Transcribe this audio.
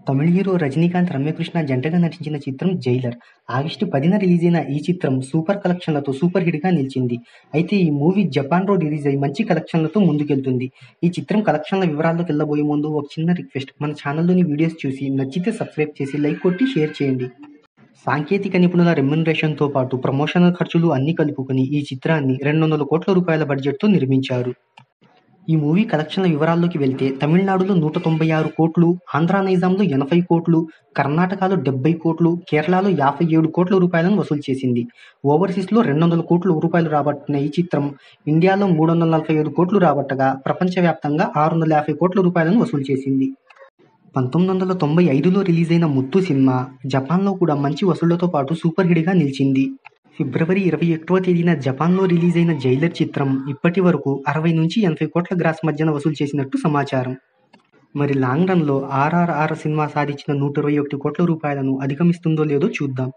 తమిళ hero Rajinikanth, Ramyakrishna జంటగా నటించిన చిత్రం 'జైలర్'. ఆగస్టు 10న రిలీజైన ఈ చిత్రం సూపర్ కలెక్షన్లతో సూపర్ హిట్‌గా నిలిచింది. అయితే ఈ మూవీ జపాన్‌లో రిలీజై మంచి కలెక్షన్లతో ముందుకెళ్తుంది. ఈ చిత్రం కలెక్షన్ల వివరాల్లోకెళ్లబోయే ముందు ఒక చిన్న రిక్వెస్ట్, మన ఛానల్లోని వీడియోస్ చూసి నచ్చితే సబ్స్క్రైబ్ చేసి లైక్ కొట్టి షేర్ చేయండి. సాంకేతిక నిపుణుల రెమ్యునరేషన్‌తో పాటు ప్రమోషనల్ ఖర్చులు అన్నీ కలుపుకొని ఈ చిత్రాన్ని 200 కోట్ల రూపాయల బడ్జెట్‌తో నిర్మించారు. ఈ మూవీ కలెక్షన్ల వివరాల్లోకి వెళ్తే తమిళనాడులో 196 కోట్లు, ఆంధ్ర నైజాంలో 80 కోట్లు, కర్ణాటకలో 70 కోట్లు, కేరళలో 57 కోట్ల రూపాయలను వసూలు చేసింది. ఓవర్సీస్‌లో 200 కోట్ల రూపాయలు రాబట్టిన ఈ చిత్రం ఇండియాలో 345 కోట్లు రాబట్టగా ప్రపంచవ్యాప్తంగా 650 కోట్ల రూపాయలను వసూలు చేసింది. 1995లో రిలీజైన 'ముత్తు' సినిమా జపాన్లో కూడా మంచి వసూళ్లతో పాటు సూపర్ హిట్‌గా నిలిచింది. ఫిబ్రవరి 21వ తేదీన జపాన్లో రిలీజైన 'జైలర్' చిత్రం ఇప్పటి వరకు 60-80 కోట్ల గ్రాస్ మధ్యన వసూలు చేసినట్టు సమాచారం. మరి లాంగ్ రన్‌లో 'ఆర్ఆర్ఆర్' సినిమా సాధించిన 121 కోట్ల రూపాయలను అధిగమిస్తుందో లేదో చూద్దాం.